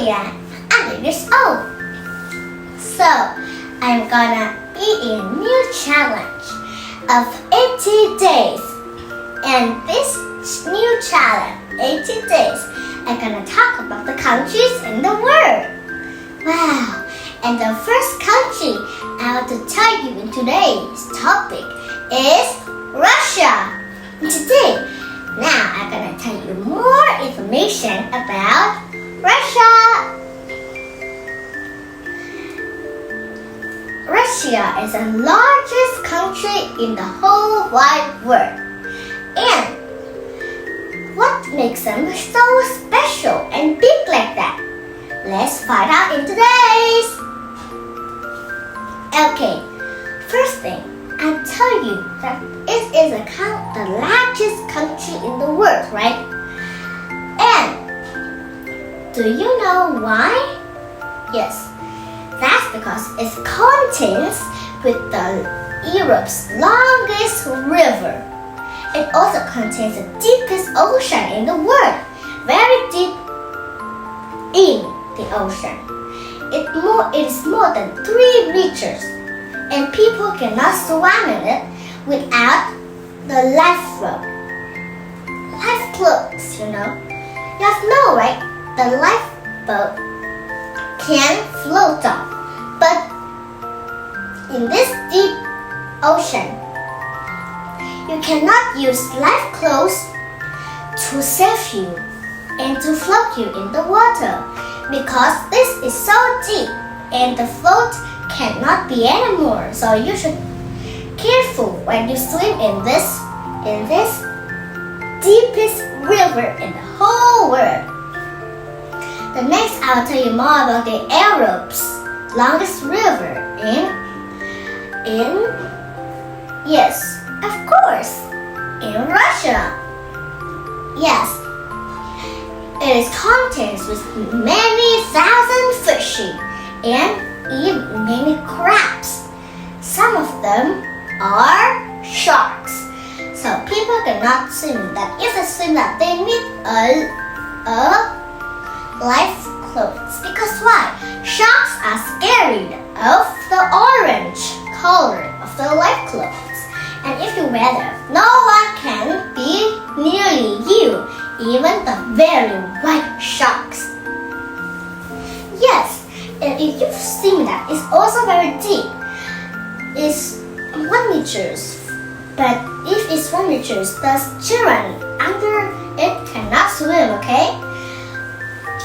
Julia. I'm 8 years old. So, I'm gonna be in a new challenge of 80 days. And this new challenge, 80 days, I'm gonna talk about the countries in the world. Wow! And the first country I want to tell you in today's topic is Russia. Today, now I'm gonna tell you more information about Russia. Russia is the largest country in the whole wide world. And what makes them so special and big like that? Let's find out in today's. Okay, first thing, I tell you that it is the largest country in the world, right? And do you know why? Yes, that's because it contains with Europe's longest river. It also contains the deepest ocean in the world, very deep in the ocean. It is more than 3 meters, and people cannot swim in it without the lifeboat. Life clothes, you know. You have to know, right? The lifeboat can float on, but in this deep ocean, you cannot use life clothes to save you and to float you in the water because this is so deep and the float cannot be anymore. So you should be careful when you swim in this deepest river in the whole world. The next I'll tell you more about the Europe's longest river yes, of course, in Russia. Yes, it is contains with many thousand fish and even many crabs. Some of them are sharks. So people cannot swim that. If they swim that, they need a life clothes. Because why? Sharks are scared of the orange color of the life clothes. And if you wear them, no one can be near you, even the very white sharks. Yes, and if you swim that, it's also very deep. It's 1 meter, but if it's 1 meter, the children under it cannot swim, okay?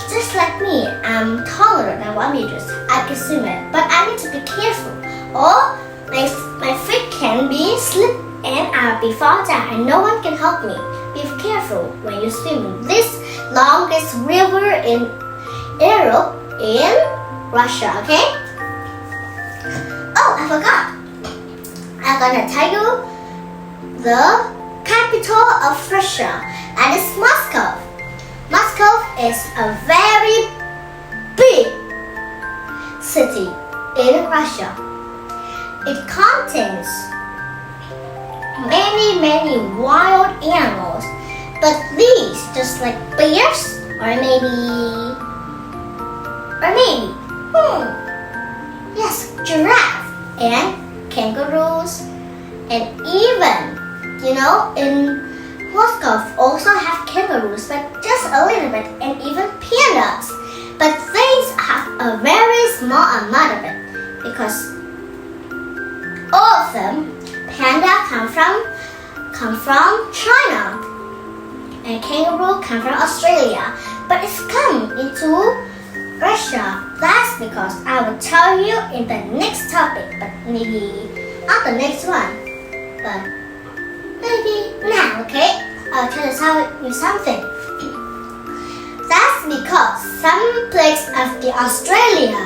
Just like me, I'm taller than 1 meter. I can swim it, but I need to be careful. Or my feet can be slip and I'll be fall down and no one can help me. Be careful when you swim in this longest river in Europe, in Russia, okay? Oh, I forgot. I'm gonna tell you the capital of Russia, and it's Moscow. Moscow is a very big city in Russia. It contains many wild animals, but these just like bears or yes, giraffe and kangaroos, and even in Moscow also have kangaroos, but just a little bit, and even pandas, but they have a very small amount of it because all of them panda come from China and kangaroo come from Australia, but it's come into Russia. That's because I will tell you in the next topic, but maybe not the next one, but maybe now, okay? I'll tell you something. That's because some place of the Australia,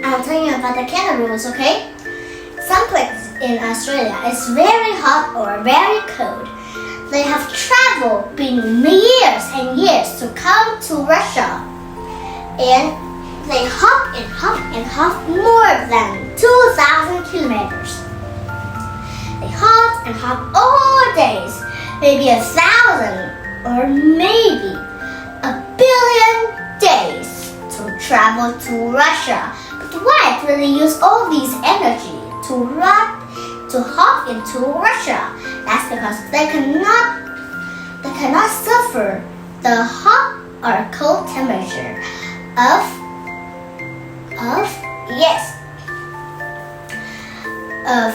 I'll tell you about the kangaroos, okay? Some places in Australia is very hot or very cold. They have traveled been years and years to come to Russia, and they hop more than 2,000 kilometers. They hop all days, maybe 1,000 or maybe 1 billion days. go to Russia. But why do they use all these energy to hop into Russia? That's because they cannot suffer the hot or cold temperature of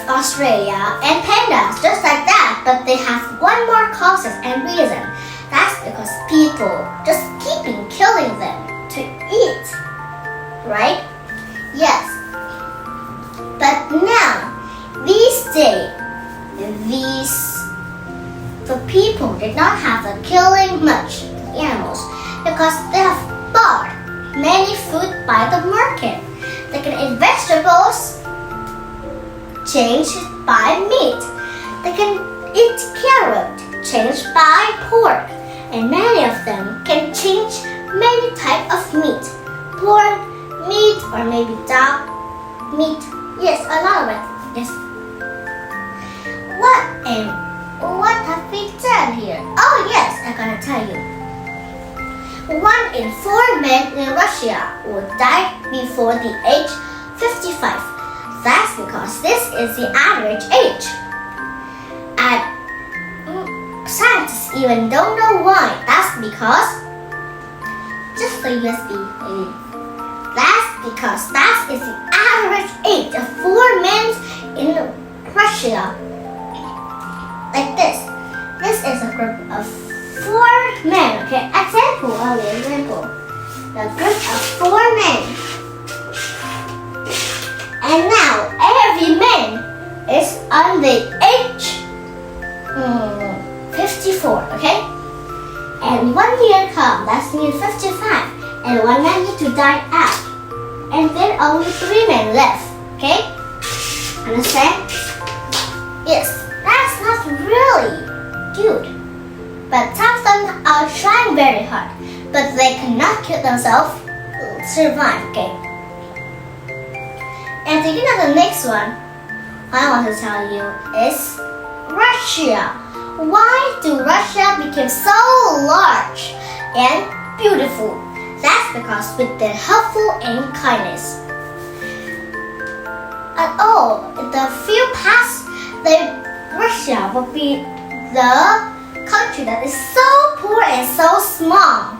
Australia and pandas, just like that. But they have one more causes and reason. That's because people just keeping killing them to eat, right? Yes. But now, the people did not have to killing much animals because they have bought many food by the market. They can eat vegetables, changed by meat. They can eat carrot, changed by pork, and many of them can change many types of meat. Pork, meat, or maybe dog meat. Yes, a lot of it. Yes. What have we done here? Oh yes, I'm gonna tell you. 1 in 4 men in Russia will die before the age 55. That's because this is the average age. And scientists even don't know why. That's because just the USB maybe. That's because that is the average age of 4 men in Russia. Like this. This is a group of 4 men. Okay, example. The group of 4 men. And now every man is on the age 54. Okay. And 1 year comes. That means 55. And 1 man needs to die out. And then only 3 men left. Okay? Understand? Yes. That's not really good. But some of them are trying very hard. But they cannot kill themselves to survive. Okay? And the next one I want to tell you is Russia. Why do Russia become so large and beautiful? That's because with their helpful and kindness. At all, the few past, Russia will be the country that is so poor and so small.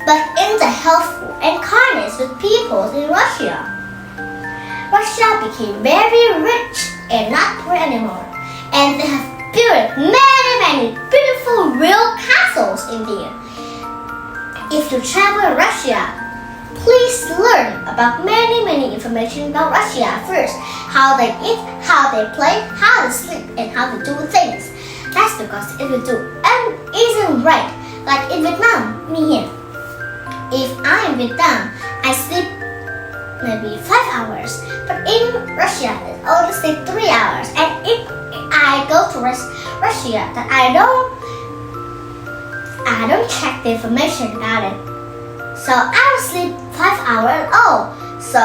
But in the helpful and kindness with people in Russia, Russia became very rich and not poor anymore. And they have built many beautiful real castles in there. If you travel Russia, please learn about many information about Russia first. How they eat, how they play, how they sleep, and how to do things. That's because if you do isn't right, like in Vietnam, me here. If I am in Vietnam, I sleep maybe 5 hours. But in Russia, I only sleep 3 hours. And if I go to Russia, that I don't check the information about it. So I will sleep 5 hours. So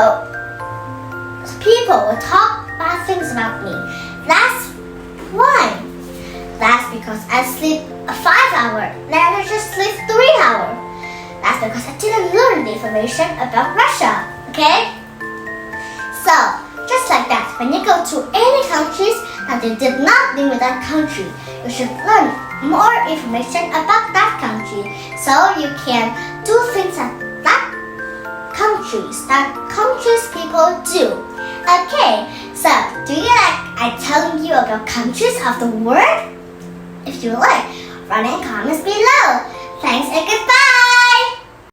people will talk bad things about me. That's why. That's because I sleep 5 hours. Then I just sleep 3 hours. That's because I didn't learn the information about Russia. Okay? So, just like that, when you go to any countries that you did not live in that country, you should learn more information about that country so you can do things that countries people do. Okay, so do you like I telling you about countries of the world? If you like, write in comments below. Thanks and goodbye.